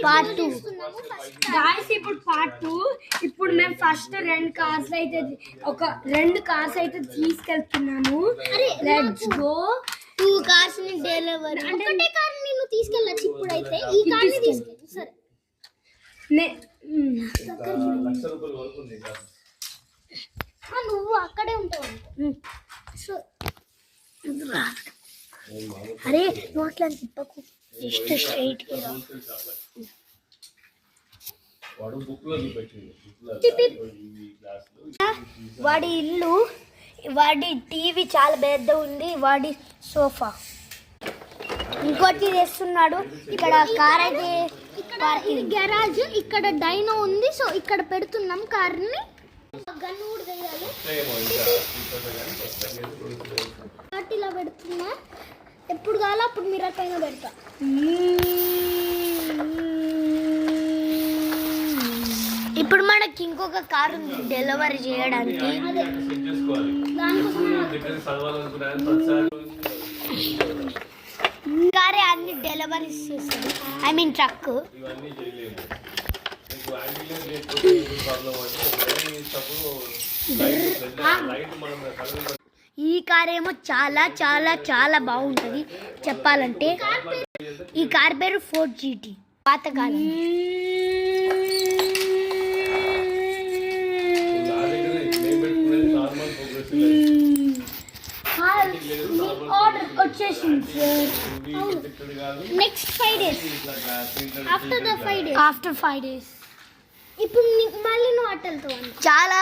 Part 2 guys. ఇప్పుడు part 2. ఇప్పుడు మేము ఫస్ట్ 2 కార్స్ అయితే తీసుకెళ్తున్నాము. Let's go. 2 కార్స్ ని డెలివరీ అంటే ఒకటే కార్ నిన్ను తీసుకెళ్ళచ్చు. ఇప్పుడైతే ఈ కార్ ని తీసుకెళ్ళు. సరే నువ్వు అక్కడే ఉంటావు. సో అరే నువ్వు అట్లా తిప్పకు, జస్ట్ స్ట్రైట్ గా. వాడి ఇల్లు, వాడి టీవీ చాలా పెద్ద ఉంది, వాడి సోఫా. ఇంకోటి చేస్తున్నాడు ఇక్కడ. కార్ అయితే ఇది గ్యారేజ్. ఇక్కడ డైనో ఉంది. సో ఇక్కడ పెడుతున్నాం కార్ ని. గన్ను కూడా వేయాలి. ఇలా పెడుతున్నా. ఎప్పుడు కావాలో అప్పుడు మిర్రర్ పైన పెడతా. ఇప్పుడు మనకి ఇంకొక కారు ఉంది డెలివరీ చేయడానికి. కారే అన్ని డెలివరీ చేస్తుంది. I mean truck. ఈ కార్ ఏమో చాలా చాలా చాలా బాగుంటుంది చెప్పాలంటే. ఈ కార్ పేరు ఫోర్డ్ జీటీ. పాతకాలం. ఆర్డర్ వచ్చేసింది sir. Next 5 days. After 5 days. ఇప్పుడు మళ్ళీ నువ్వు అట్టలతో చాలా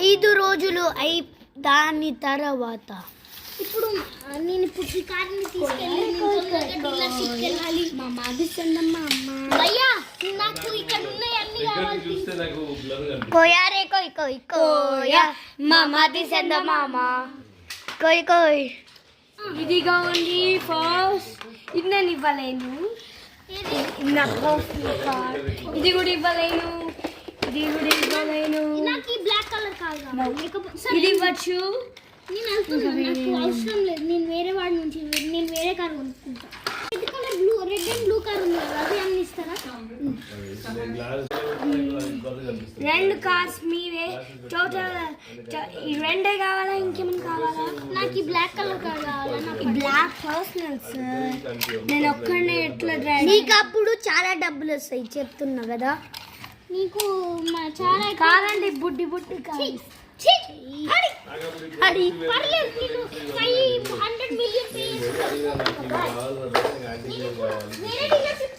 5 రోజులు అయి దాని తర్వాత ఇప్పుడు నేను ఈ కార్ని తీసుకెళ్ళి డీలర్షిప్కి వెళ్ళాలి. మా మాది చందమ్మ అమ్మ. భయ్యా నాకు ఇక్కడ ఉన్నాయి అన్ని కావాలి. కోయారే కోయ్ కోయ్ కోయా మా మాది చందమ్మ అమ్మ. కోయ్ కోయ్. ఇదిగా ఉంది ఫస్ట్. ఇది నేను ఇవ్వలేను. ఇది కూడా ఇవ్వలేను. ఇది కూడా ఇవ్వలేను. నాకు ఈ బ్లాక్ కలర్ కాదు. ఇది ఇవ్వచ్చు. నేను వెళ్తున్నాను. నాకు అవసరం లేదు. నేను వేరే వాడి నుంచి నేను వేరే కార్ కొనుక్కుంటా. Red colour red and blue car ఉంది కదా, అది అన్ని ఇస్తారా? 2 కార్స్ మీవే. టోటల్ 2 కావాలా? ఇంకేమైనా కావాలా? నాకు ఈ బ్లాక్ కలర్ కార్ కావాలా? నాకు బ్లాక్ పర్సనల్ సార్. నేను ఒక్కడే ఎట్లా డ్రైవ్. నీకు అప్పుడు చాలా డబ్బులు వస్తాయి చెప్తున్నా కదా. నీకు చాలా కాదండి, బుడ్డి బుడ్డి కాదు. పర్లేదు. నేను 500 million వేరే డీలర్షిప్